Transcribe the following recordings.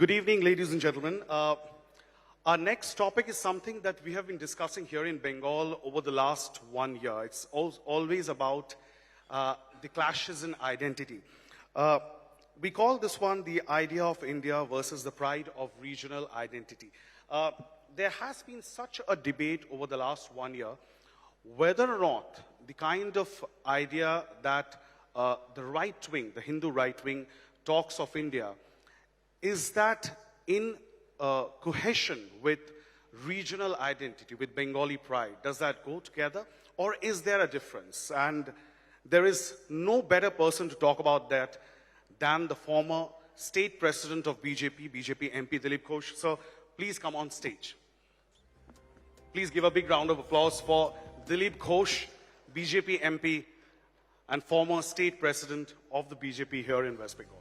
Good evening, ladies and gentlemen. Our next topic is something that we have been discussing here in Bengal over the last 1 year. It's always about the clashes in identity. We call this one the idea of India versus the pride of regional identity. There has been such a debate over the last 1 year whether or not the kind of idea that the right wing, the Hindu right wing, talks of India, is that in cohesion with regional identity, with Bengali pride? Does that go together? Or is there a difference? And there is no better person to talk about that than the former state president of BJP MP Dilip Ghosh. So please come on stage. Please give a big round of applause for Dilip Ghosh, BJP MP and former state president of the BJP here in West Bengal.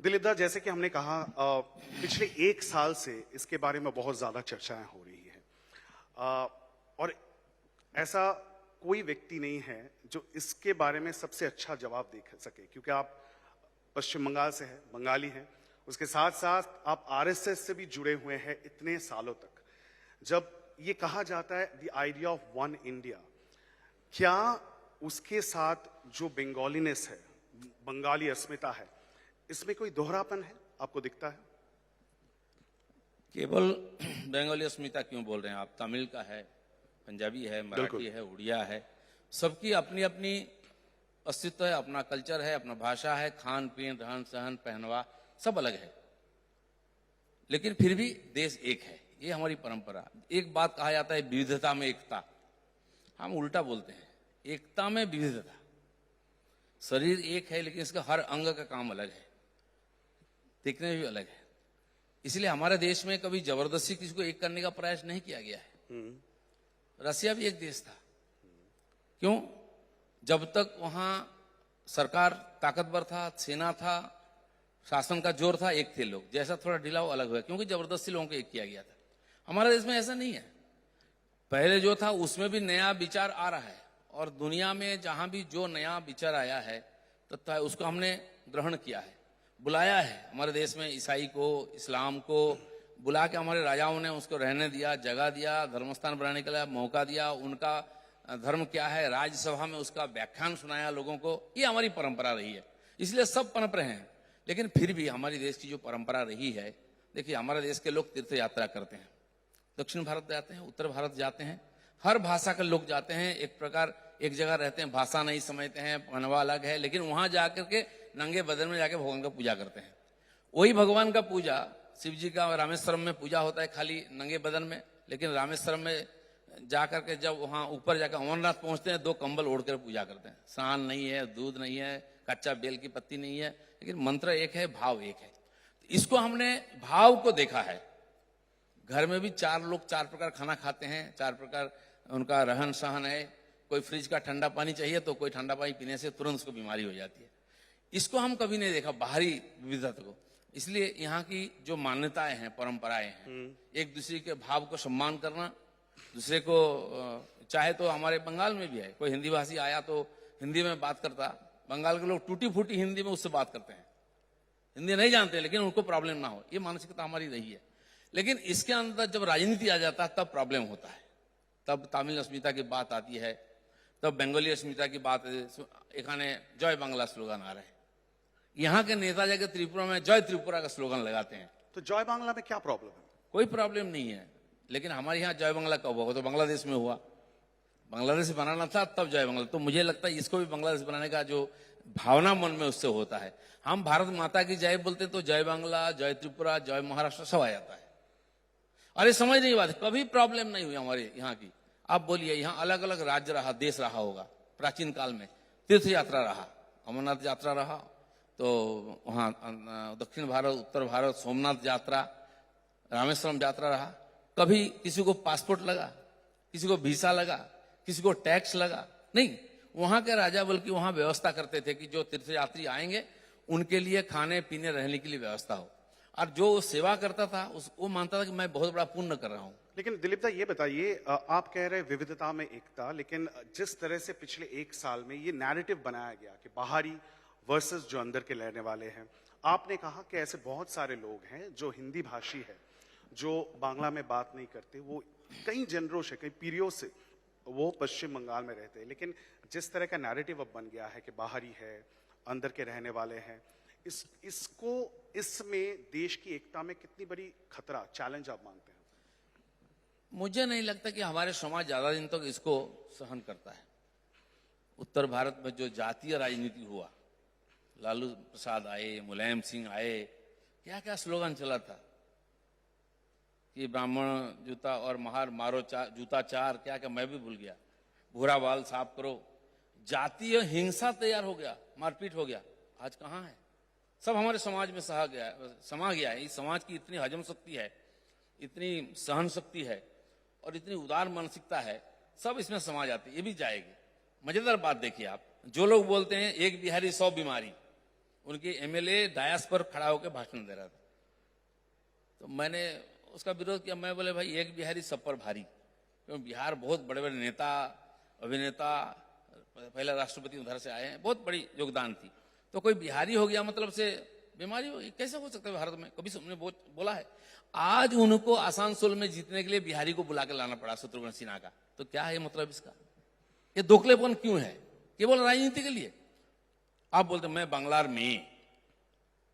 Dilip दा, जैसे कि हमने कहा पिछले 1 साल से इसके बारे में बहुत ज्यादा चर्चाएं हो रही हैं और ऐसा कोई व्यक्ति नहीं है जो इसके बारे में सबसे अच्छा जवाब दे सके, क्योंकि आप पश्चिम बंगाल से हैं, बंगाली हैं, उसके साथ साथ आप आरएसएस से भी जुड़े हुए हैं इतने सालों तक। जब ये कहा जाता है the idea of one India, क्या उसके साथ जो बंगालीनेस है, बंगाली अस्मिता है, इसमें कोई दोहरापन है आपको दिखता है? केवल बंगाली अस्मिता क्यों बोल रहे हैं आप? तमिल का है, पंजाबी है, मराठी है, उड़िया है, सबकी अपनी अपनी अस्तित्व है, अपना कल्चर है, अपना भाषा है, खान पीन, रहन सहन, पहनवा सब अलग है, लेकिन फिर भी देश एक है। ये हमारी परंपरा। एक बात कहा जाता है विविधता में एकता, हम उल्टा बोलते हैं, एकता में विविधता। शरीर एक है लेकिन इसका हर अंग का काम अलग है, दिखने में भी अलग है। इसलिए हमारे देश में कभी जबरदस्ती किसी को एक करने का प्रयास नहीं किया गया है। रसिया भी एक देश था, क्यों? जब तक वहां सरकार ताकतवर था, सेना था, शासन का जोर था, एक थे लोग। जैसा थोड़ा ढीला वो अलग हुआ, क्योंकि जबरदस्ती लोगों को एक किया गया था। हमारे देश में ऐसा नहीं है। पहले जो था उसमें भी नया विचार आ रहा है, और दुनिया में जहां भी जो नया विचार आया है तथा उसको हमने ग्रहण किया है, बुलाया है। हमारे देश में ईसाई को, इस्लाम को बुला के हमारे राजाओं ने उसको रहने दिया, जगह दिया, धर्मस्थान बनाने के लिए मौका दिया। उनका धर्म क्या है, राज्यसभा में उसका व्याख्यान सुनाया लोगों को। ये हमारी परंपरा रही है, इसलिए सब पनप रहे हैं। लेकिन फिर भी हमारी देश की जो परंपरा रही है, देखिए हमारे देश के लोग तीर्थ यात्रा करते हैं, दक्षिण भारत जाते हैं, उत्तर भारत जाते हैं, हर भाषा के लोग जाते हैं। एक प्रकार एक जगह रहते हैं, भाषा नहीं समझते हैं, पहनावा अलग है, लेकिन वहां जाकर के नंगे बदन में जाके भगवान का पूजा करते हैं। वही भगवान का पूजा शिव जी का रामेश्वरम में पूजा होता है खाली नंगे बदन में, लेकिन रामेश्वरम में जाकर के जब वहां ऊपर जाकर अमरनाथ पहुंचते हैं 2 कंबल ओढ़ कर पूजा करते हैं। स्नान नहीं है, दूध नहीं है, कच्चा बेल की पत्ती नहीं है, लेकिन मंत्र एक है, भाव एक है। इसको हमने भाव को देखा है। घर में भी 4 लोग 4 प्रकार खाना खाते हैं, 4 प्रकार उनका रहन सहन है। कोई फ्रिज का ठंडा पानी चाहिए तो कोई ठंडा पानी पीने से तुरंत उसको बीमारी हो जाती है। इसको हम कभी नहीं देखा, बाहरी विविधता को। इसलिए यहाँ की जो मान्यताएं हैं, परंपराएं हैं, एक दूसरे के भाव को सम्मान करना, दूसरे को, चाहे तो हमारे बंगाल में भी है, कोई हिंदी भाषी आया तो हिंदी में बात करता, बंगाल के लोग टूटी फूटी हिंदी में उससे बात करते हैं, हिंदी नहीं जानते लेकिन उनको प्रॉब्लम ना हो, ये मानसिकता हमारी रही है। लेकिन इसके अंदर जब राजनीति आ जाता है तब प्रॉब्लम होता है, तब तमिल अस्मिता की बात आती है, तब बंगाली अस्मिता की बात। एखाने जय बांग्ला स्लोगन आ रहे हैं, यहाँ के नेता जाके त्रिपुरा में जय त्रिपुरा का स्लोगन लगाते हैं। तो जय बांग्ला में क्या प्रॉब्लम है? कोई प्रॉब्लम नहीं है, लेकिन हमारे यहाँ जय बांग्ला कब हुआ? तो बांग्लादेश में हुआ, बांग्लादेश बनाना था तब जय बांग्ला। तो मुझे लगता है इसको भी बांग्लादेश बनाने का जो भावना मन में उससे होता है। हम भारत माता की जय बोलते तो जय बांग्ला, जय त्रिपुरा, जय महाराष्ट्र सब आ जाता है। अरे समझ नहीं बात, कभी प्रॉब्लम नहीं हुई हमारे यहाँ की। आप बोलिए, यहाँ अलग अलग राज्य रहा, देश रहा होगा प्राचीन काल में, तीर्थ यात्रा रहा, अमरनाथ यात्रा रहा, तो वहाँ दक्षिण भारत, उत्तर भारत, सोमनाथ यात्रा, रामेश्वरम यात्रा रहा। कभी किसी को पासपोर्ट लगा, किसी को वीसा लगा, किसी को टैक्स लगा? नहीं। वहां के राजा बल्कि वहां व्यवस्था करते थे कि जो तीर्थयात्री आएंगे उनके लिए खाने पीने रहने के लिए व्यवस्था हो, और जो सेवा करता था वो मानता था कि मैं बहुत बड़ा पुण्य कर रहा हूं, लेकिन दिलीप दा ये बताइए, आप कह रहे हैं विविधता में एकता, लेकिन जिस तरह से पिछले एक साल में ये नैरेटिव बनाया गया कि बाहरी वर्सेस जो अंदर के रहने वाले हैं, आपने कहा कि ऐसे बहुत सारे लोग हैं जो हिंदी भाषी है, जो बांग्ला में बात नहीं करते, वो कई जनरों से, कई पीढ़ियों से वो पश्चिम बंगाल में रहते हैं, लेकिन जिस तरह का नैरेटिव अब बन गया है कि बाहरी है, अंदर के रहने वाले हैं, इसमें देश की एकता में कितनी बड़ी खतरा, चैलेंज आप मानते हैं? मुझे नहीं लगता कि हमारे समाज ज्यादा दिन तक इसको सहन करता है। उत्तर भारत में जो जातीय राजनीति हुआ, लालू प्रसाद आए, मुलायम सिंह आए, क्या क्या स्लोगन चला था कि ब्राह्मण जूता और महार मारो जूता चार, क्या क्या मैं भी भूल गया, भूरा बाल साफ करो, जातीय हिंसा तैयार हो गया, मारपीट हो गया। आज कहाँ है? सब हमारे समाज में समा गया है। इस समाज की इतनी हजम शक्ति है, इतनी सहन शक्ति है और इतनी उदार मानसिकता है, सब इसमें समा जाती है। ये भी जाएगी। मजेदार बात देखिए आप, जो लोग बोलते हैं एक बिहारी 100 बीमारी, उनके एमएलए डायस पर खड़ा होकर भाषण दे रहा था, तो मैंने उसका विरोध किया। मैं बोले भाई एक बिहारी सब पर भारी, क्योंकि बिहार बहुत बड़े बड़े नेता, अभिनेता, पहले राष्ट्रपति उधर से आए हैं, बहुत बड़ी योगदान थी। तो कोई बिहारी हो गया मतलब से बीमारी हो, कैसे हो सकता है भारत में? कभी हमने बोला है? आज उनको आसानसोल में जीतने के लिए बिहारी को बुला के लाना पड़ा, शत्रुघ्न सिन्हा का। तो क्या है मतलब इसका? ये दोखलेपन क्यों है? केवल राजनीति के लिए? आप बोलते मैं बंगलार में,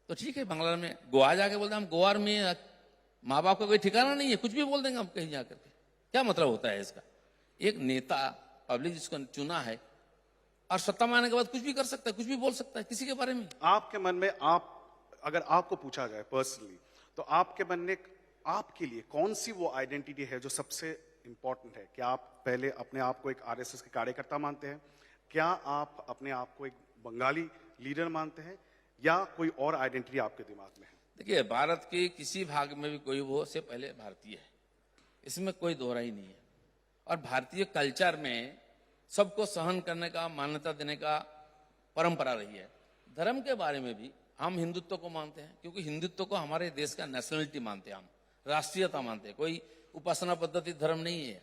तो ठीक है, बंगलार में गोवा जाके बोलते हम गोवार में, माँ बाप का कोई ठिकाना नहीं है, कुछ भी बोल देंगे हम कहीं जाकर के। क्या मतलब होता है इसका? एक नेता पब्लिक जिसको चुना है और सत्ता में आने के बाद कुछ भी कर सकता है, कुछ भी बोल सकता है किसी के बारे में। आपके मन में, अगर आपको पूछा जाए पर्सनली, तो आपके मन में आपके लिए कौन सी वो आइडेंटिटी है जो सबसे इंपॉर्टेंट है? क्या आप पहले अपने आप को एक आरएसएस के कार्यकर्ता मानते हैं? क्या आप अपने आप को एक बंगाली लीडर मानते हैं, या कोई और आइडेंटिटी आपके दिमाग में है? देखिए, भारत के किसी भाग में भी कोई वो से पहले भारतीय है, इसमें कोई दोहरा ही नहीं है। और भारतीय कल्चर में सबको सहन करने का, मान्यता देने का परंपरा रही है। धर्म के बारे में भी हम हिंदुत्व को मानते हैं, क्योंकि हिंदुत्व को हमारे देश का नेशनलिटी मानते हैं, हम राष्ट्रीयता मानते हैं। कोई उपासना पद्धति धर्म नहीं है,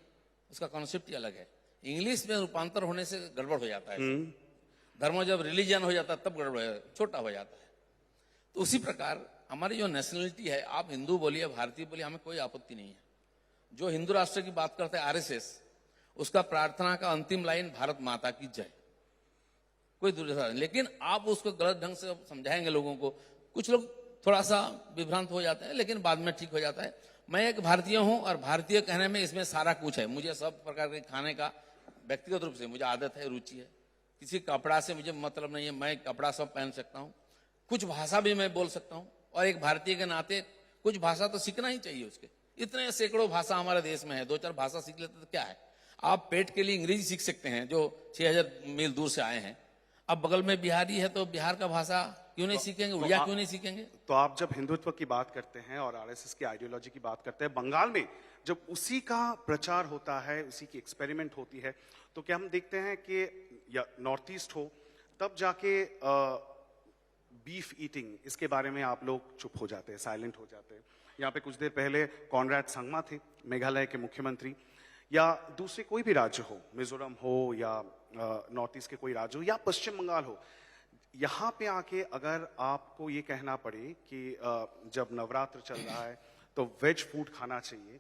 उसका कॉन्सेप्ट ही अलग है। इंग्लिश में रूपांतर होने से गड़बड़ हो जाता है। धर्म जब रिलीजन हो जाता है तब गड़बड़ छोटा हो जाता है। तो उसी प्रकार हमारी जो नेशनलिटी है, आप हिंदू बोलिए, भारतीय बोलिए, हमें कोई आपत्ति नहीं है। जो हिंदू राष्ट्र की बात करते हैं आरएसएस, उसका प्रार्थना का अंतिम लाइन भारत माता की जय, कोई दूसरा नहीं। लेकिन आप उसको गलत ढंग से समझाएंगे लोगों को, कुछ लोग थोड़ा सा विभ्रांत हो जाते हैं, लेकिन बाद में ठीक हो जाता है। मैं एक भारतीय हूं और भारतीय कहने में इसमें सारा कुछ है। मुझे सब प्रकार के खाने का व्यक्तिगत रूप से मुझे आदत है, रुचि है। किसी कपड़ा से मुझे मतलब नहीं है, मैं कपड़ा सब पहन सकता हूँ, कुछ भाषा भी मैं बोल सकता हूँ, और एक भारतीय के नाते कुछ भाषा तो सीखना ही चाहिए उसके। इतने सैकड़ों भाषा हमारे देश में है, 2-4 भाषा सीख लेते तो क्या है? आप पेट के लिए अंग्रेजी सीख सकते हैं, जो 6000 मील दूर से आए हैं। अब बगल में बिहारी है तो बिहार का भाषा क्यों नहीं सीखेंगे, उड़िया क्यों नहीं सीखेंगे? तो आप जब हिंदुत्व की बात करते हैं और आरएसएस की आइडियोलॉजी की बात करते हैं, बंगाल में जब उसी का प्रचार होता है, उसी की एक्सपेरिमेंट होती है, तो क्या हम देखते हैं कि या नॉर्थ ईस्ट हो, तब जाके बीफ ईटिंग, इसके बारे में आप लोग चुप हो जाते हैं, साइलेंट हो जाते हैं। यहाँ पे कुछ देर पहले कॉनराड संगमा थे, मेघालय के मुख्यमंत्री, या दूसरे कोई भी राज्य हो, मिजोरम हो या नॉर्थ ईस्ट के कोई राज्य हो या पश्चिम बंगाल हो, यहाँ पे आके अगर आपको ये कहना पड़े कि जब नवरात्र चल रहा है तो वेज फूड खाना चाहिए,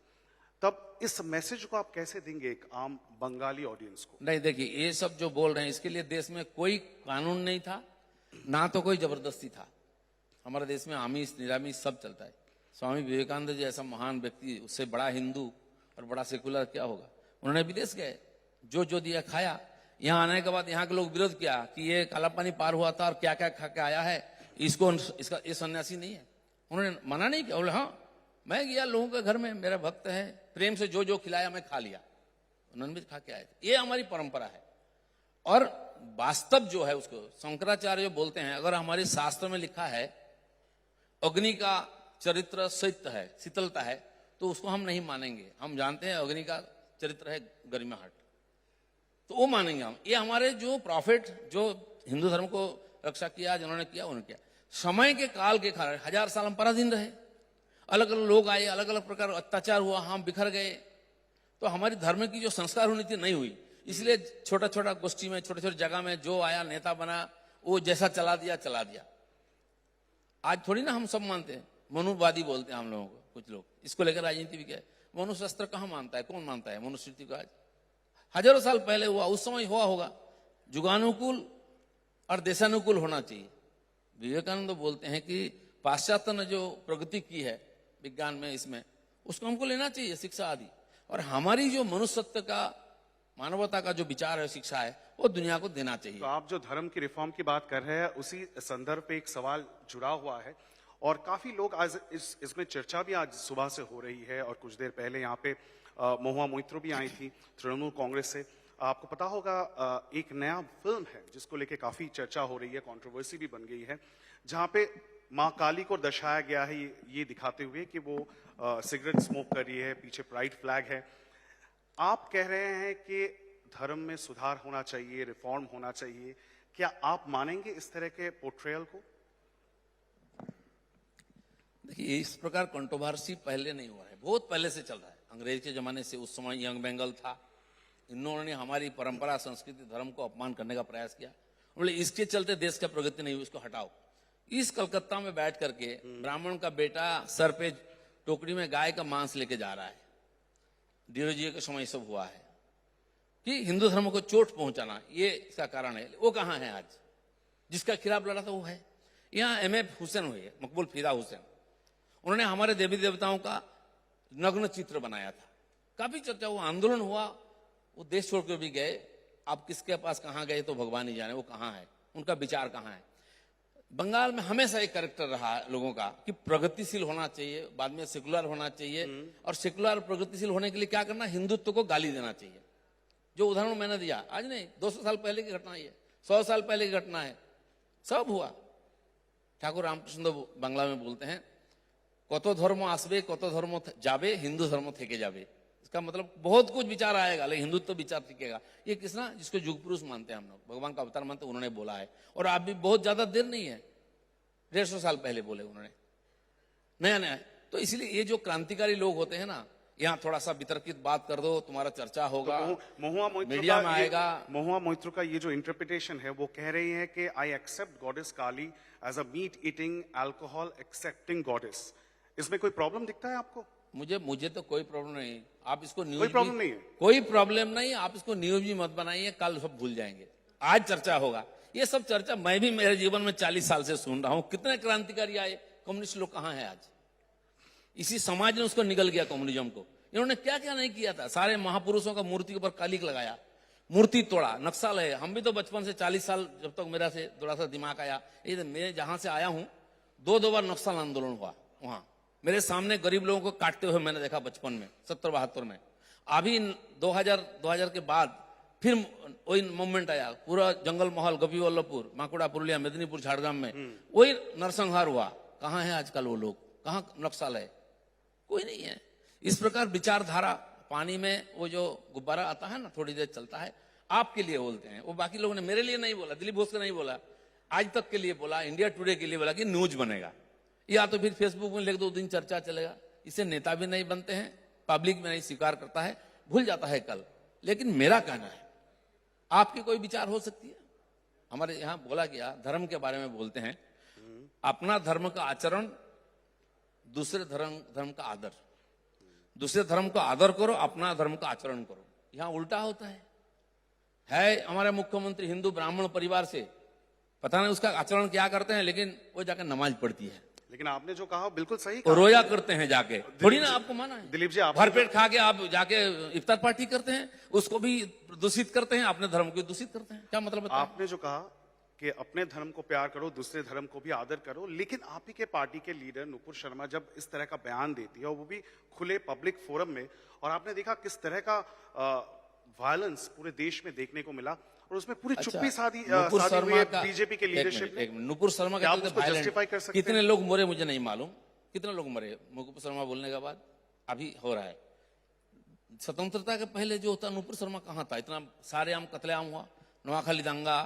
तब इस मैसेज को आप कैसे देंगे एक आम बंगाली ऑडियंस को? नहीं, देखिए, ये सब जो बोल रहे हैं, इसके लिए देश में कोई कानून नहीं था, ना तो कोई जबरदस्ती था। हमारे देश में आमिष निरामिष सब चलता है। स्वामी विवेकानंद जैसा महान व्यक्ति, उससे बड़ा हिंदू और बड़ा सेकुलर क्या होगा? उन्होंने विदेश गए, जो दिया खाया। यहाँ आने के बाद यहाँ के लोग विरोध किया कि ये काला पानी पार हुआ था और क्या क्या खा के आया है, इसका ये सन्यासी नहीं है। उन्होंने मना नहीं किया, बोले हाँ मैं गया लोगों के घर में, मेरा भक्त है, प्रेम से जो खिलाया मैं खा लिया। उन्होंने भी खा के आए थे। ये हमारी परंपरा है। और वास्तव जो है उसको शंकराचार्य बोलते हैं, अगर हमारे शास्त्र में लिखा है अग्नि का चरित्र शीत है, शीतलता है, तो उसको हम नहीं मानेंगे। हम जानते हैं अग्नि का चरित्र है गरिमाहट, तो वो मानेंगे हम। ये हमारे जो प्रॉफिट, जो हिंदू धर्म को रक्षा किया, जिन्होंने किया उन्होंने किया। समय के काल के कारण 1000 साल हम पराधीन रहे, अलग अलग लोग आए, अलग अलग प्रकार अत्याचार हुआ, हम बिखर गए। तो हमारी धर्म की जो संस्कार होनी थी नहीं हुई। इसलिए छोटा छोटा गोष्ठी में, छोटे छोटे जगह में जो आया नेता बना, वो जैसा चला दिया। आज थोड़ी ना हम सब मानते हैं, मनुवादी बोलते हैं हम लोगों को कुछ लोग, इसको लेकर राजनीति भी क्या है। मनुशास्त्र कहाँ मानता है, कौन मानता है मनुस्मृति को? आज हजारों साल पहले हुआ, उस समय हुआ होगा। युगानुकूल और देशानुकूल होना चाहिए। विवेकानंद बोलते हैं कि पाश्चात्य ने जो प्रगति की है विज्ञान में, इसमें उसको हमको लेना चाहिए, शिक्षा आदि। और हमारी जो मनुष्यत्व का, मानवता का जो विचार है, शिक्षा है, वो दुनिया को देना चाहिए। तो आप जो धर्म की रिफॉर्म की बात कर रहे हैं, उसी संदर्भ पे एक सवाल जुड़ा हुआ है और काफी लोग आज इसमें चर्चा भी आज सुबह से हो रही है। और कुछ देर पहले यहाँ पे महुआ मोइत्रो भी आई थी तृणमूल कांग्रेस से। आपको पता होगा एक नया फिल्म है जिसको लेके काफी चर्चा हो रही है, कंट्रोवर्सी भी बन गई है, जहां पे माँ काली को दर्शाया गया है ये दिखाते हुए कि वो सिगरेट स्मोक कर रही है, पीछे प्राइड फ्लैग है। आप कह रहे हैं कि धर्म में सुधार होना चाहिए, रिफॉर्म होना चाहिए। क्या आप मानेंगे इस तरह के पोर्ट्रेयल को? देखिए, इस प्रकार कंट्रोवर्सी पहले नहीं हुआ है, बहुत पहले से चल रहा है। अंग्रेज के जमाने से, उस समय यंग बंगाल था, इन्होंने हमारी परंपरा, संस्कृति, धर्म को अपमान करने का प्रयास किया। बोले इसके चलते देश का प्रगति नहीं हुई, इसको हटाओ। इस कलकत्ता में बैठ करके ब्राह्मण का बेटा सर पे टोकरी में गाय का मांस लेके जा रहा है। डीओजी के समय सब हुआ है कि हिंदू धर्म को चोट पहुंचाना, ये इसका कारण है। वो कहां है आज? जिसका खिलाफ लड़ा था वो है। यहाँ एमएफ हुसैन हुए, मकबूल फिदा हुसैन, उन्होंने हमारे देवी देवताओं का नग्न चित्र बनाया था। काफी चर्चा हुआ, आंदोलन हुआ, वो देश छोड़कर भी गए। आप किसके पास कहां गए तो भगवान ही जाने, वो कहां है, उनका विचार कहां है। बंगाल में हमेशा एक कैरेक्टर रहा लोगों का कि प्रगतिशील होना चाहिए, बाद में सेकुलर होना चाहिए। और सेकुलर प्रगतिशील होने के लिए क्या करना? हिंदुत्व को गाली देना चाहिए। जो उदाहरण मैंने दिया, आज नहीं, 200 साल पहले की घटना है, 100 साल पहले की घटना है, सब हुआ। ठाकुर रामकृष्ण बांग्ला में बोलते हैं, कतो धर्म आसबे कतो धर्म जाबे, हिंदू धर्म थेके जाबे। इसका मतलब बहुत कुछ विचार आएगा लेकिन हिंदुत्व विचार टिकेगा। ये किसना? जिसको युग पुरुष मानते हैं हम लोग, भगवान का अवतार मानते हैं, उन्होंने बोला है। और आप भी बहुत ज्यादा देर नहीं है, 150 साल पहले बोले उन्होंने, नया। तो इसलिए ये जो क्रांतिकारी लोग होते हैं ना, यहाँ थोड़ा सा वितर्कित बात कर दो, तुम्हारा चर्चा होगा, तो मीडिया में आएगा। महुआ मोइत्रो का ये जो इंटरप्रिटेशन है, वो कह रही है कि I accept goddess Kali as a meat eating, alcohol accepting goddess. इसमें कोई प्रॉब्लम दिखता है आपको? मुझे तो कोई प्रॉब्लम नहीं। आप इसको न्यूज, कोई प्रॉब्लम नहीं है, कोई प्रॉब्लम नहीं। आप इसको न्यूज भी मत बनाइए, कल सब भूल जाएंगे। आज चर्चा होगा, ये सब चर्चा मैं भी मेरे जीवन में 40 साल से सुन रहा हूं। कितने क्रांतिकारी आए, कम्युनिस्ट लोग कहां हैं आज? इसी समाज ने उसको निगल गया कम्युनिज्म को। इन्होंने क्या क्या नहीं किया था। सारे महापुरुषों का मूर्ति के ऊपर कालिक लगाया, मूर्ति तोड़ा, नक्शा है। हम भी तो बचपन से 40 साल जब तक मेरा से थोड़ा सा दिमाग आया, ये मैं जहां से आया हूं, 2 बार नक्सल आंदोलन हुआ। वहां मेरे सामने गरीब लोगों को काटते हुए मैंने देखा बचपन में, 70-72 में। अभी 2000 के बाद फिर वही मूवमेंट आया, पूरा जंगल महल, गोपीवल्लभपुर, माकुड़ा, पुरुलिया, मेदिनीपुर, झाड़ग्राम में वही नरसंहार हुआ। कहां है आजकल वो लोग? कहां नक्सल है? कोई नहीं है। इस प्रकार विचारधारा, पानी में वो जो गुब्बारा आता है ना, थोड़ी देर चलता है, आपके लिए बोलते हैं वो। बाकी लोगों ने मेरे लिए नहीं बोला, दिलीप घोष ने नहीं बोला, आज तक के लिए बोला, इंडिया टुडे के लिए बोला कि न्यूज बनेगा, या तो फिर फेसबुक में लिख दो, दिन चर्चा चलेगा। इससे नेता भी नहीं बनते हैं, पब्लिक में नहीं स्वीकार करता है, भूल जाता है कल। लेकिन मेरा कहना है, आपकी कोई विचार हो सकती है। हमारे यहां बोला गया, धर्म के बारे में बोलते हैं, अपना धर्म का आचरण, दूसरे धर्म का आदर। दूसरे धर्म का आदर करो, अपना धर्म का आचरण करो। यहां उल्टा होता है। हमारे मुख्यमंत्री हिंदू ब्राह्मण परिवार से, पता नहीं उसका आचरण क्या करते हैं, लेकिन वो जाकर नमाज पढ़ती है। लेकिन आपने जो कहा बिल्कुल सही कहा। रोया करते हैं जाके, थोड़ी ना आपको माना है। दिलीप जी, आप भरपेट खा के आप जाके इफ्तार पार्टी करते हैं, उसको भी दूषित करते हैं, अपने धर्म को दूषित करते हैं। क्या मतलब? आपने जो कहा कि अपने धर्म को प्यार करो, दूसरे धर्म को भी आदर करो, लेकिन आप ही के पार्टी के लीडर नुपुर शर्मा जब इस तरह का बयान देती है, और वो भी खुले पब्लिक फोरम में, और आपने देखा किस तरह का वायलेंस पूरे देश में देखने को मिला, और उसमें पूरी चुप्पी साधी हुई है बीजेपी के लीडरशिप ने। नुपुर शर्मा क्या आप उसको जस्टिफाई कर सकते हैं? कितने लोग मरे मुझे नहीं मालूम, कितने लोग मरे नुपुर शर्मा बोलने के बाद। अभी हो रहा है, स्वतंत्रता के पहले जो होता, नुपुर शर्मा कहां था? इतना सारे आम कतलेआम हुआ, नोआखाली दंगा,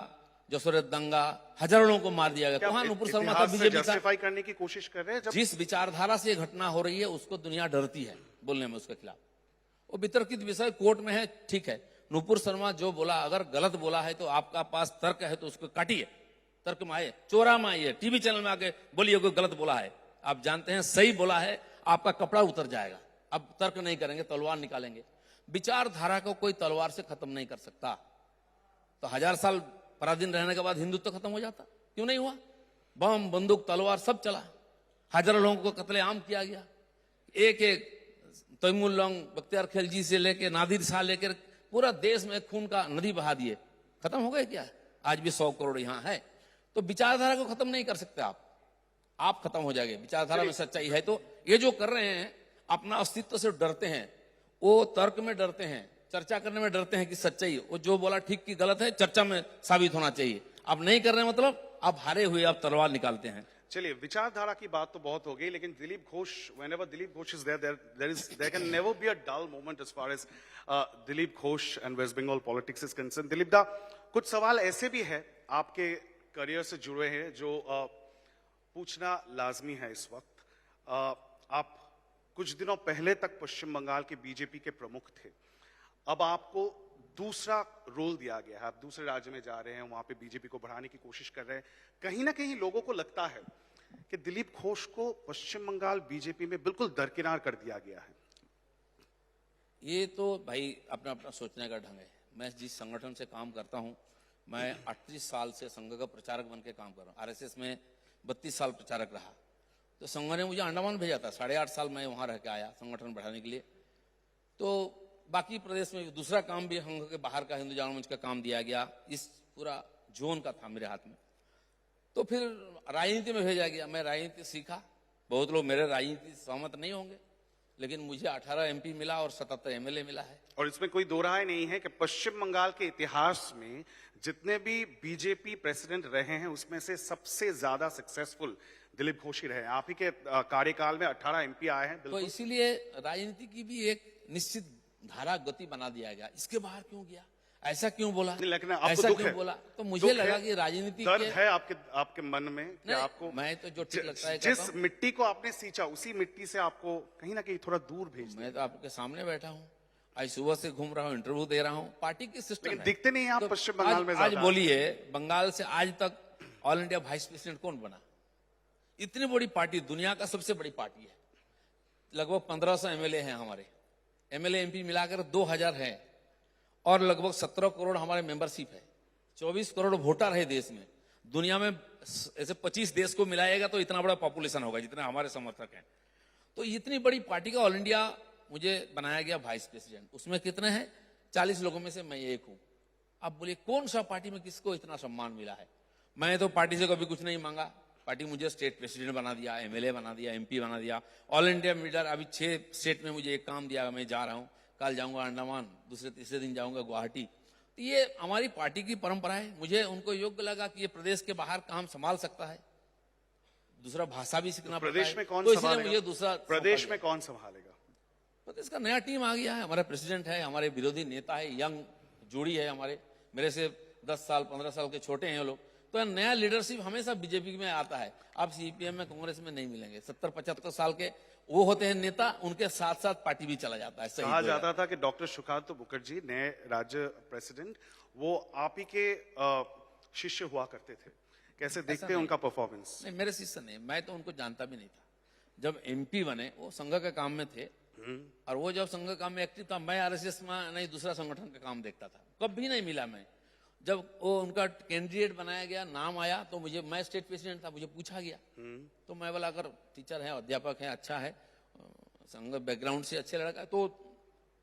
जसोरत दंगा, हजारों लोगों को मार दिया गया। कहां नुपुर शर्मा था? बीजेपी जस्टिफाई करने की कोशिश कर रहे हैं। जिस विचारधारा से घटना हो रही है उसको दुनिया डरती है बोलने में उसके खिलाफ। वो वितर्कित विषय कोर्ट में है, ठीक है। नुपुर शर्मा जो बोला, अगर गलत बोला है तो आपका पास तर्क है तो उसको काटिए, तर्क में आइए, चोरा में आइए, टीवी चैनल में आके बोलिए कोई गलत बोला है। आप जानते हैं सही बोला है, आपका कपड़ा उतर जाएगा। अब तर्क नहीं करेंगे, तलवार निकालेंगे। विचारधारा को कोई तलवार से खत्म नहीं कर सकता। तो 1000 साल पराधीन रहने के बाद हिंदुत्व खत्म हो जाता? क्यों नहीं हुआ? बम, बंदूक, तलवार सब चला, हजारों लोगों को कत्लेआम किया गया। एक एक तैमुल बख्तियार खिलजी से लेके नादिर शाह लेकर पूरा देश में खून का नदी बहा दिए। खत्म हो गए क्या? आज भी 100 करोड़ यहाँ है। तो विचारधारा को खत्म नहीं कर सकते आप खत्म हो जाएंगे। विचारधारा में सच्चाई है तो ये जो कर रहे हैं, अपना अस्तित्व से डरते हैं, वो तर्क में डरते हैं, चर्चा करने में डरते हैं कि सच्चाई, वो जो बोला ठीक की गलत है चर्चा में साबित होना चाहिए। आप नहीं कर रहे मतलब आप हारे हुए, आप तलवार निकालते हैं। चलिए, विचारधारा की बात तो बहुत हो गई, लेकिन Dilip Ghosh, whenever Dilip Ghosh is there can never be a dull moment as far as Dilip Ghosh and West Bengal politics is concerned. Dilip दा, कुछ सवाल ऐसे भी है आपके करियर से जुड़े हैं जो पूछना लाजमी है इस वक्त। आप कुछ दिनों पहले तक पश्चिम बंगाल के बीजेपी के प्रमुख थे, अब आपको दूसरा रोल दिया गया है, आप दूसरे राज्य में जा रहे हैं, वहां पे बीजेपी को बढ़ाने की कोशिश कर रहे हैं। कहीं ना कहीं लोगों को लगता है कि दिलीप घोष को पश्चिम बंगाल बीजेपी में बिल्कुल दरकिनार कर दिया गया है। ये तो भाई अपना अपना सोचने का ढंग है। मैं जिस संगठन से काम करता हूं, मैं 38 साल से संघ का प्रचारक बन के काम कर रहा हूँ। आरएसएस में 32 साल प्रचारक रहा। तो संघ ने मुझे अंडमान भेजा था, 8.5 साल मैं वहां रह के आया संगठन बढ़ाने के लिए। तो बाकी प्रदेश में दूसरा काम भी संघ के बाहर का हिंदू जनमंच का काम दिया गया, इस पूरा जोन का था मेरे हाथ में। तो फिर राजनीति में भेजा गया, मैं राजनीति सीखा। बहुत लोग मेरे राजनीति से सहमत नहीं होंगे, लेकिन मुझे 18 एमपी मिला और 77 एमएलए मिला है। और इसमें कोई दो राय नहीं है कि पश्चिम बंगाल के इतिहास में जितने भी बीजेपी प्रेसिडेंट रहे हैं उसमें से सबसे ज्यादा सक्सेसफुल दिलीप घोष ही रहे। आप ही के कार्यकाल में 18 एमपी आए हैं। तो इसीलिए राजनीति की भी एक निश्चित धारा गति बना दिया गया। इसके बाहर क्यों गया, ऐसा क्यों बोला, लेकिन आपको ऐसा दुख क्यों है, बोला? तो मुझे लगा कि राजनीति दर्द है आपके मन में कि आपको, मैं तो जो ठीक लगता है जिस मिट्टी को आपने सींचा उसी मिट्टी से आपको कहीं ना कहीं थोड़ा दूर भेज दिया। मैं तो आपके सामने बैठा हूँ, आज सुबह से घूम रहा हूँ, इंटरव्यू दे रहा हूँ। पार्टी की सिस्टम है। दिखते नहीं आप पश्चिम बंगाल में। आज बोलिए, बंगाल से आज तक ऑल इंडिया वाइस प्रेसिडेंट कौन बना? इतनी बड़ी पार्टी, दुनिया का सबसे बड़ी पार्टी है। लगभग 1500 एमएलए हैं हमारे, एमएलए एमपी मिलाकर 2000 है, और लगभग 17 करोड़ हमारे मेंबरशिप है। 24 करोड़ वोटर है देश में। दुनिया में ऐसे 25 देश को मिलाएगा तो इतना बड़ा पॉपुलेशन होगा जितना हमारे समर्थक हैं। तो इतनी बड़ी पार्टी का ऑल इंडिया मुझे बनाया गया वाइस प्रेसिडेंट। उसमें कितने हैं? 40 लोगों में से मैं एक हूं। अब बोलिए कौन सा पार्टी में किसको इतना सम्मान मिला है? मैं तो पार्टी से कभी कुछ नहीं मांगा। पार्टी मुझे स्टेट प्रेसिडेंट बना दिया, एमएलए बना दिया, एमपी बना दिया, ऑल इंडिया लीडर। अभी 6 स्टेट में मुझे एक काम दिया, मैं जा रहा हूं, कल जाऊंगा अंडमान, दूसरे तीसरे दिन जाऊंगा गुवाहाटी। तो ये हमारी पार्टी की परंपरा है। मुझे उनको योग्य लगा कि ये प्रदेश के बाहर काम संभाल सकता है, दूसरा भाषा भी सीखना पड़ता है। प्रदेश में कौन तो इसलिए संभालेगा? मुझे दूसरा प्रदेश में कौन संभालेगा? प्रदेश का नया टीम आ गया है। हमारा प्रेसिडेंट है, हमारे विरोधी नेता है, यंग जोड़ी है हमारे, मेरे से 10 साल 15 साल के छोटे हैं लोग। तो नया लीडरशिप हमेशा बीजेपी में आता है। आप सीपीएम में, कांग्रेस में नहीं मिलेंगे। 70-75 साल के वो होते हैं नेता, उनके साथ साथ पार्टी भी चला जाता है। कहा जाता था कि डॉक्टर सुकांतो मुखर्जी नए राज्य प्रेसिडेंट, वो आप ही के शिष्य हुआ करते थे। कैसे देखते हैं उनका परफॉर्मेंस? नहीं, मेरे शिष्य नहीं, मैं तो उनको जानता भी नहीं था। जब एमपी बने वो संघ के काम में थे, और वो जब संघ काम में एक्टिव था, मैं आरएसएस में नहीं दूसरा संगठन का काम देखता था। कभी नहीं मिला मैं। जब वो उनका कैंडिडेट बनाया गया, नाम आया, तो मुझे, मैं स्टेट प्रेसिडेंट था, मुझे पूछा गया। तो मैं बोला अगर टीचर है, अध्यापक है, अच्छा है, संघ बैकग्राउंड से अच्छे लड़का, तो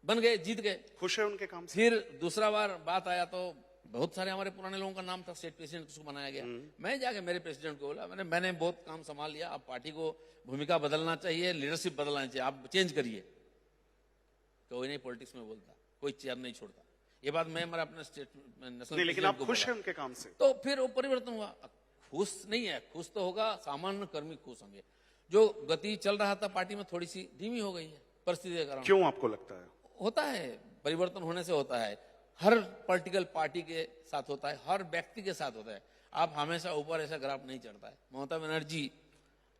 बन गए, जीत गए। खुश है उनके काम से? फिर दूसरा बार बात आया तो बहुत सारे हमारे पुराने लोगों का नाम था, स्टेट प्रेसिडेंट उसको बनाया गया। मैं जाके मेरे प्रेसिडेंट को बोला, मैंने बहुत काम संभाल लिया, अब पार्टी को भूमिका बदलना चाहिए, लीडरशिप बदलना चाहिए, आप चेंज करिए। कोई नहीं पॉलिटिक्स में बोलता, कोई चेयर नहीं छोड़ता। ये बात मैं मेरा अपने स्टेट नेशनल, लेकिन आप खुश हैं उनके काम से? तो फिर वो परिवर्तन हुआ। खुश नहीं है, खुश तो होगा, सामान्य कर्मी खुश होंगे। जो गति चल रहा था पार्टी में थोड़ी सी धीमी हो गई है परिस्थिति के कारण। क्यों आपको लगता है? होता है, परिवर्तन होने से होता है। हर पॉलिटिकल पार्टी के साथ होता है, हर व्यक्ति के साथ होता है। आप हमेशा ऊपर ऐसा ग्राफ नहीं चढ़ता है। ममता बनर्जी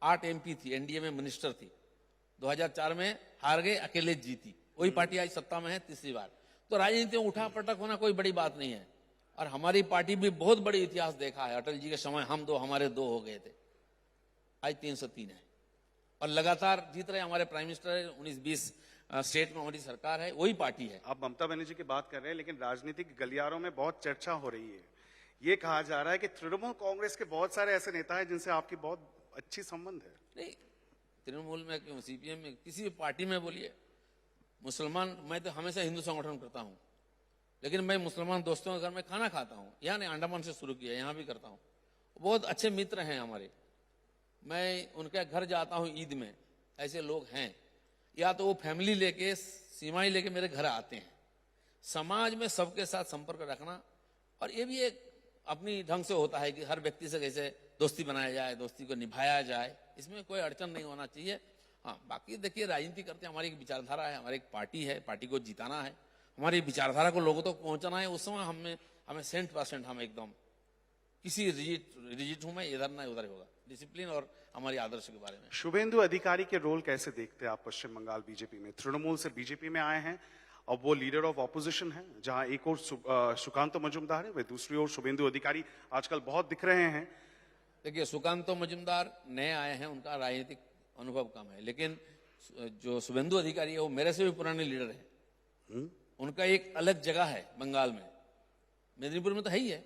8 एमपी थी, एनडीए में मिनिस्टर थी, 2004 में हार गए, अकेले जीती। वही पार्टी आज सत्ता में है तीसरी बार। तो राजनीति में उठा पटक होना कोई बड़ी बात नहीं है। और हमारी पार्टी भी बहुत बड़ी इतिहास देखा है। अटल जी के समय हम दो हमारे दो हो गए थे, आज 303 है और लगातार जीत रहे। हमारे प्राइम मिनिस्टर 19-20 स्टेट में हमारी सरकार है, वही पार्टी है। आप ममता बनर्जी की बात कर रहे हैं, लेकिन राजनीतिक गलियारों में बहुत चर्चा हो रही है। ये कहा जा रहा है कि तृणमूल कांग्रेस के बहुत सारे ऐसे नेता हैं जिनसे आपकी बहुत अच्छी संबंध है। नहीं, तृणमूल में क्यों, सीपीएम में, किसी भी पार्टी में बोलिए। मुसलमान, मैं तो हमेशा हिंदू संगठन करता हूं, लेकिन मैं मुसलमान दोस्तों के घर में खाना खाता हूं। यहाँ नहीं, अंडमान से शुरू किया, यहाँ भी करता हूं। बहुत अच्छे मित्र हैं हमारे, मैं उनके घर जाता हूं ईद में। ऐसे लोग हैं, या तो वो फैमिली लेके, सीमाई लेके मेरे घर आते हैं। समाज में सबके साथ संपर्क रखना, और ये भी एक अपनी ढंग से होता है कि हर व्यक्ति से कैसे दोस्ती बनाया जाए, दोस्ती को निभाया जाए, इसमें कोई अड़चन नहीं होना चाहिए। हाँ, बाकी देखिए, राजनीति करते हैं, हमारी एक विचारधारा है, हमारी एक पार्टी है, पार्टी को जिताना है, हमारी विचारधारा को लोगों तक पहुंचाना है। उस समय हमें 100% हम एकदम किसी रिजिट हूं मैं, इधर ना उधर होगा, डिसिप्लिन और हमारी आदर्श के बारे में। शुभेंदु अधिकारी के रोल कैसे देखते हैं आप पश्चिम बंगाल बीजेपी में? तृणमूल से बीजेपी में आए हैं, अब वो लीडर ऑफ ऑपोजिशन है, जहां एक और सुकांतो मजुमदार है, वे दूसरी ओर शुभेंदु अधिकारी आजकल बहुत दिख रहे हैं। देखिए, सुकांतो मजुमदार नए आए हैं, उनका राजनीतिक अनुभव कम है, लेकिन जो शुभेंदु अधिकारी है वो मेरे से भी पुराने लीडर हैं। उनका एक अलग जगह है बंगाल में, मेदिनीपुर में तो है ही है,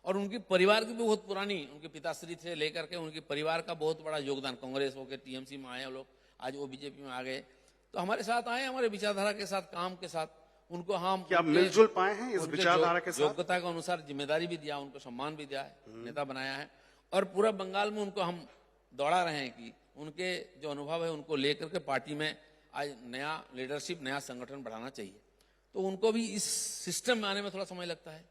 और उनकी परिवार की भी बहुत पुरानी, उनके पिताश्री से लेकर के उनके परिवार का बहुत बड़ा योगदान। कांग्रेस होकर टीएमसी में आए लोग, आज वो बीजेपी में आ गए, तो हमारे साथ आए, हमारे विचारधारा के साथ, काम के साथ। उनको हम क्या मिलजुल पाए हैं इस विचारधारा के साथ? योग्यता के अनुसार जिम्मेदारी भी दिया, उनको सम्मान भी दिया है, नेता बनाया है, और पूरा बंगाल में उनको हम दौड़ा रहे हैं कि उनके जो अनुभव है उनको लेकर के पार्टी में आज नया लीडरशिप, नया संगठन बढ़ाना चाहिए। तो उनको भी इस सिस्टम में आने में थोड़ा समय लगता है।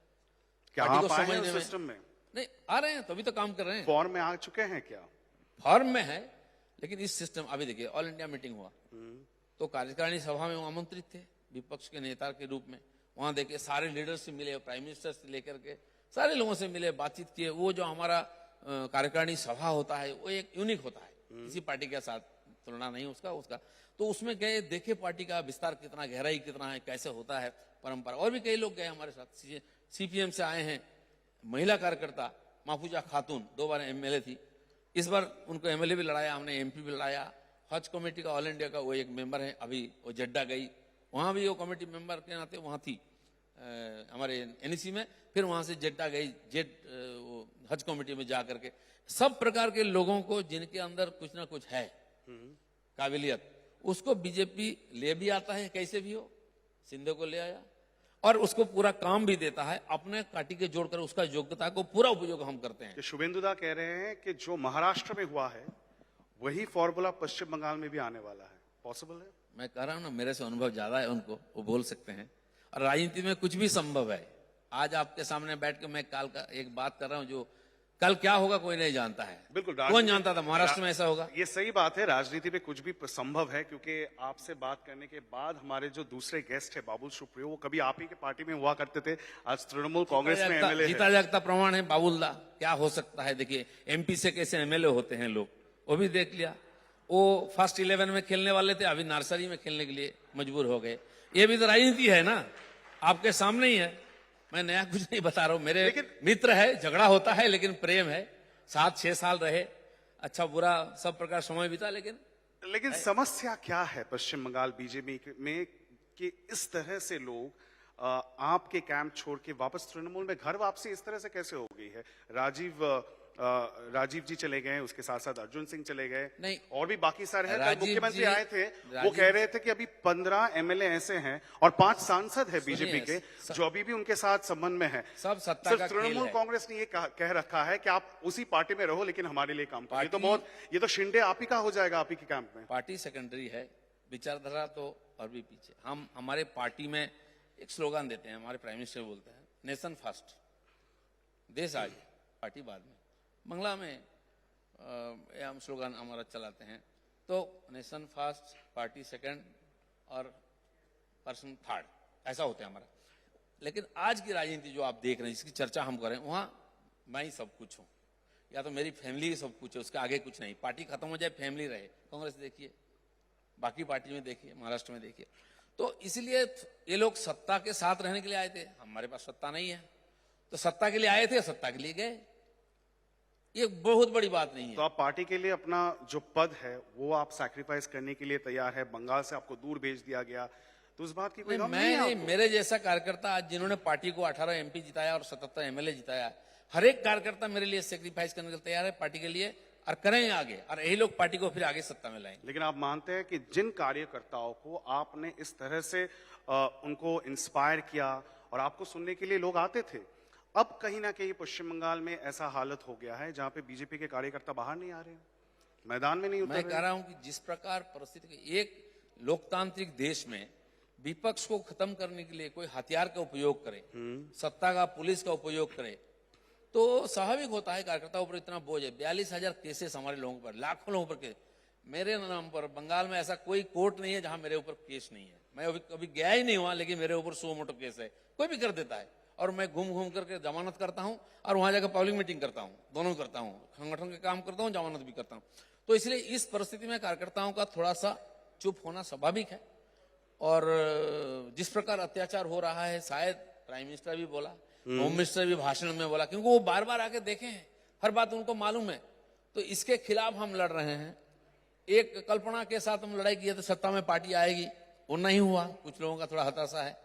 क्या पार्टी आप को आए हैं समझने उस में सिस्टम में? नहीं आ रहे हैं, तभी तो काम कर रहे हैं। फॉर्म में आ चुके हैं क्या? फॉर्म में है, लेकिन इस सिस्टम, अभी देखिए ऑल इंडिया मीटिंग हुआ तो कार्यकारिणी सभा में वो आमंत्रित थे विपक्ष के नेता के रूप में। वहां देखिए सारे लीडर से मिले, प्राइम मिनिस्टर से लेकर के सारे लोगों से मिले, बातचीत किए। वो जो हमारा कार्यकारिणी सभा होता है वो एक यूनिक होता है, किसी पार्टी के साथ तुलना नहीं उसका। तो उसमें गए, देखे पार्टी का विस्तार कितना, गहराई कितना है, कैसे होता है परंपरा। और भी कई लोग गए हमारे साथ, सीपीएम से आए हैं महिला कार्यकर्ता महफूजा खातून, 2 बार एमएलए थी, इस बार उनको एमएलए भी लड़ाया हमने, एमपी भी लड़ाया। हज कमेटी का ऑल इंडिया का वो एक मेंबर है, अभी वो जड्डा गई, वहां भी वो कमेटी मेंबर के नाते वहां थी हमारे एनईसी में, फिर वहां से जड्डा गई, हज कमेटी में जा करके। सब प्रकार के लोगों को जिनके अंदर कुछ ना कुछ है काबिलियत, उसको बीजेपी ले भी आता है, कैसे भी हो। सिंधे को ले आया और उसको पूरा काम भी देता है, अपने पार्टी के जोड़कर उसका योग्यता को पूरा उपयोग हम करते हैं। शुभेंदुदा कह रहे हैं कि जो महाराष्ट्र में हुआ है वही फॉर्मूला पश्चिम बंगाल में भी आने वाला है। पॉसिबल है? मैं कह रहा हूं ना, मेरे से अनुभव ज्यादा है उनको, वो बोल सकते हैं। और राजनीति में कुछ भी संभव है। आज आपके सामने बैठ के मैं काल का एक बात कर रहा हूं, जो कल क्या होगा कोई नहीं जानता है। बिल्कुल, कौन जानता था महाराष्ट्र में ऐसा होगा? ये सही बात है, राजनीति में कुछ भी संभव है। क्योंकि आपसे बात करने के बाद हमारे जो दूसरे गेस्ट है बाबुल सुप्रियो, वो कभी आप ही के पार्टी में हुआ करते थे, आज तृणमूल कांग्रेस में एमएलए जीता जागता प्रमाण है बाबुल दा, क्या हो सकता है। देखिए एमपी से कैसे एमएलए होते हैं लोग, वो भी देख लिया। वो फर्स्ट 11 में खेलने वाले थे, अभी नर्सरी में खेलने के लिए मजबूर हो गए। ये भी तो राजनीति है ना, आपके सामने ही है, मैं नया कुछ नहीं बता रहा हूं। मेरे मित्र है, झगड़ा होता है लेकिन प्रेम है। 7-6 साल रहे, अच्छा बुरा सब प्रकार समय बीता। लेकिन समस्या क्या है पश्चिम बंगाल बीजेपी में कि इस तरह से लोग आपके कैंप छोड़ के वापस तृणमूल में घर वापसी इस तरह से कैसे हो गई है? राजीव जी चले गए, उसके साथ साथ अर्जुन सिंह चले गए, नहीं और भी बाकी सारे हैं। राजीव मुख्यमंत्री जी- आए थे, वो कह रहे थे कि अभी 15 एमएलए ऐसे हैं और 5 सांसद है सुनिए, बीजेपी के जो अभी भी उनके साथ संबंध में है। सब सत्ता सिर्फ का खेल तृणमूल है। कांग्रेस ने ये कह रखा है कि आप उसी पार्टी में रहो लेकिन हमारे लिए काम करो। ये तो शिंदे आप ही का हो जाएगा, आप ही के कैंप में। पार्टी सेकेंडरी है, विचारधारा तो और भी पीछे। हम हमारे पार्टी में एक स्लोगन देते हैं, हमारे प्राइम मिनिस्टर बोलते हैं, नेशन फर्स्ट, देश आगे, पार्टी बाद में। बंगला में हम स्लोगन हमारा चलाते हैं, तो नेशन फर्स्ट, पार्टी सेकंड और पर्सन थर्ड, ऐसा होता है हमारा। लेकिन आज की राजनीति जो आप देख रहे हैं, जिसकी चर्चा हम कर रहे हैं, वहां मैं ही सब कुछ हूं, या तो मेरी फैमिली ही सब कुछ है, उसके आगे कुछ नहीं। पार्टी खत्म हो जाए, फैमिली रहे। कांग्रेस देखिए, बाकी पार्टी में देखिए, महाराष्ट्र में देखिए। तो इसलिए ये लोग सत्ता के साथ रहने के लिए आए थे, हमारे पास सत्ता नहीं है, तो सत्ता के लिए आए थे, सत्ता के लिए गए। ये बहुत बड़ी बात नहीं तो है। आप पार्टी के लिए अपना जो पद है वो आप सैक्रिफाइस करने के लिए तैयार है। बंगाल से आपको दूर भेज दिया गया, तो उस बात की कोई गम नहीं है मैं आपको? मेरे जैसा कार्यकर्ता आज जिन्होंने पार्टी को 18 एमपी जिताया और 77 एमएलए जिताया, हर एक कार्यकर्ता मेरे लिए सेक्रीफाइस करने के लिए तैयार है पार्टी के लिए, और करेंगे आगे, और यही लोग पार्टी को फिर आगे सत्ता में लाएंगे। लेकिन आप मानते हैं कि जिन कार्यकर्ताओं को आपने इस तरह से उनको इंस्पायर किया और आपको सुनने के लिए लोग आते थे, अब कहीं ना कहीं पश्चिम बंगाल में ऐसा हालत हो गया है जहां पे बीजेपी के कार्यकर्ता बाहर नहीं आ रहे हैं, मैदान में नहीं उतर मैं रहे कह रहा हूं कि जिस प्रकार परिस्थिति, एक लोकतांत्रिक देश में विपक्ष को खत्म करने के लिए कोई हथियार का उपयोग करे, सत्ता का, पुलिस का उपयोग करे, तो स्वाभाविक होता है कार्यकर्ताओं पर इतना बोझ है। 42,000 केसेस हमारे लोगों पर, लाखों लोगों पर केस, मेरे नाम पर बंगाल में ऐसा कोई कोर्ट नहीं है जहां मेरे ऊपर केस नहीं है। मैं अभी कभी गया ही नहीं हुआ, लेकिन मेरे ऊपर 100 मोटो केस है, कोई भी कर देता है, और मैं घूम घूम करके जमानत करता हूं और वहां जाकर पब्लिक मीटिंग करता हूं, दोनों करता हूं, संगठन के काम करता हूं, जमानत भी करता हूं। तो इसलिए इस परिस्थिति में कार्यकर्ताओं का थोड़ा सा चुप होना स्वाभाविक है। और जिस प्रकार अत्याचार हो रहा है, शायद प्राइम मिनिस्टर भी बोला, होम मिनिस्टर भी भाषण में बोला, क्योंकि वो बार बार आके देखे हैं, हर बात उनको मालूम है, तो इसके खिलाफ हम लड़ रहे हैं। एक कल्पना के साथ हम लड़ाई किए तो सत्ता में पार्टी आएगी, वो नहीं हुआ, कुछ लोगों का थोड़ा हताशा है।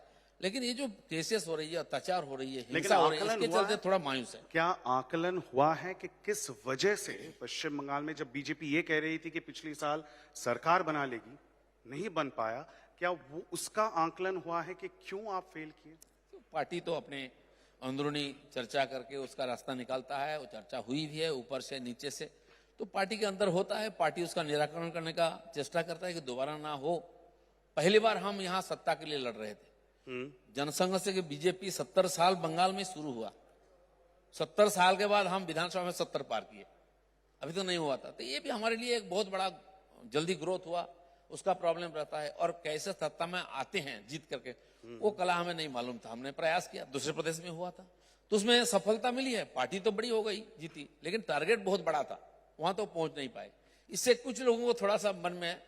लेकिन ये जो केसेस हो रही है, अत्याचार हो रही है, हिंसा हो रही है, इसके चलते थोड़ा मायूस है। क्या आकलन हुआ है कि किस वजह से पश्चिम बंगाल में, जब बीजेपी ये कह रही थी कि पिछली साल सरकार बना लेगी, नहीं बन पाया, क्या वो उसका आकलन हुआ है कि क्यों आप फेल किए? तो पार्टी तो अपने अंदरूनी चर्चा करके उसका रास्ता निकालता है, वो चर्चा हुई भी है ऊपर से नीचे से, तो पार्टी के अंदर होता है, पार्टी उसका निराकरण करने का चेष्टा करता है कि दोबारा ना हो। पहली बार हम यहाँ सत्ता के लिए लड़ रहे थे, जनसंघ से, कि बीजेपी 70 साल बंगाल में शुरू हुआ, 70 साल के बाद हम विधानसभा में 70 पार किए, अभी तो नहीं हुआ था। तो ये भी हमारे लिए एक बहुत बड़ा, जल्दी ग्रोथ हुआ, उसका प्रॉब्लम रहता है। और कैसे सत्ता में आते हैं जीत करके, वो कला हमें नहीं मालूम था, हमने प्रयास किया, दूसरे प्रदेश में हुआ था तो उसमें सफलता मिली है, पार्टी तो बड़ी हो गई, जीती, लेकिन टारगेट बहुत बड़ा था, वहां तो पहुंच नहीं पाए। इससे कुछ लोगों को थोड़ा सा मन में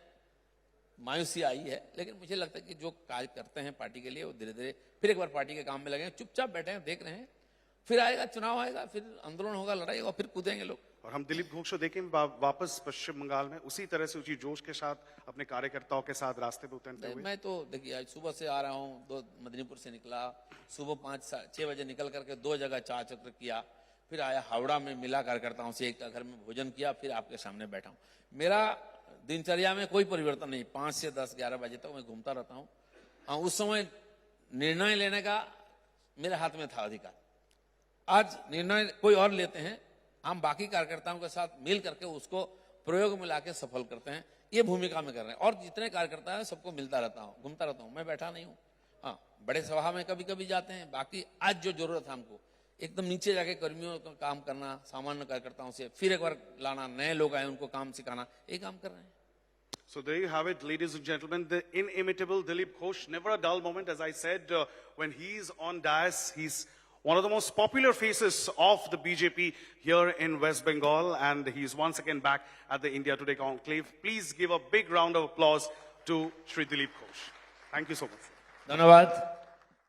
मायूसी आई है, लेकिन मुझे लगता है कि जो कार्य करते हैं पार्टी के लिए, वो धीरे धीरे फिर एक बार पार्टी के काम में लगे, चुपचाप बैठे हैं, देख रहे हैं, फिर आएगा चुनाव, आएगा, फिर आंदोलन होगा, लड़ाई होगा, फिर कूदेंगे लोग। और हम दिलीप घोष को देखें वापस पश्चिम बंगाल में उसी तरह से, उसी जोश के साथ अपने कार्यकर्ताओं के साथ रास्ते पे उतरते हुए। मैं तो देखिए आज सुबह से आ रहा हूँ, मदनीपुर से निकला, सुबह 5-6 बजे निकल करके 2 जगह चार चक्र किया, फिर आया हावड़ा में, मिला कार्यकर्ताओं से, एक घर में भोजन किया, फिर आपके सामने बैठा हूँ। मेरा दिनचर्या में कोई परिवर्तन नहीं, 5 से 10-11 बजे तक मैं घूमता रहता हूँ। हाँ, उस समय निर्णय लेने का मेरे हाथ में था अधिकार, आज निर्णय कोई और लेते हैं, हम बाकी कार्यकर्ताओं के साथ मिल करके उसको प्रयोग में लाके सफल करते हैं, ये भूमिका में कर रहे हैं। और जितने कार्यकर्ता हैं सबको मिलता रहता हूँ, घूमता रहता हूँ, मैं बैठा नहीं हूँ। हाँ, बड़े सभा में कभी कभी जाते हैं, बाकी आज जो जरूरत है हमको एकदम नीचे जाके कर्मियों का काम करना, सामान्य कार्यकर्ताओं से फिर एक बार लाना, नए लोग आए उनको काम सिखाना, ये काम कर रहे हैं। So there you have it, ladies and gentlemen, the inimitable Dilip Ghosh. Never a dull moment, as I said, when he's on dais, he's one of the most popular faces of the BJP here in West Bengal, and he's once again back at the India Today conclave. Please give a big round of applause to Shri Dilip Ghosh. Thank you so much. धन्यवाद।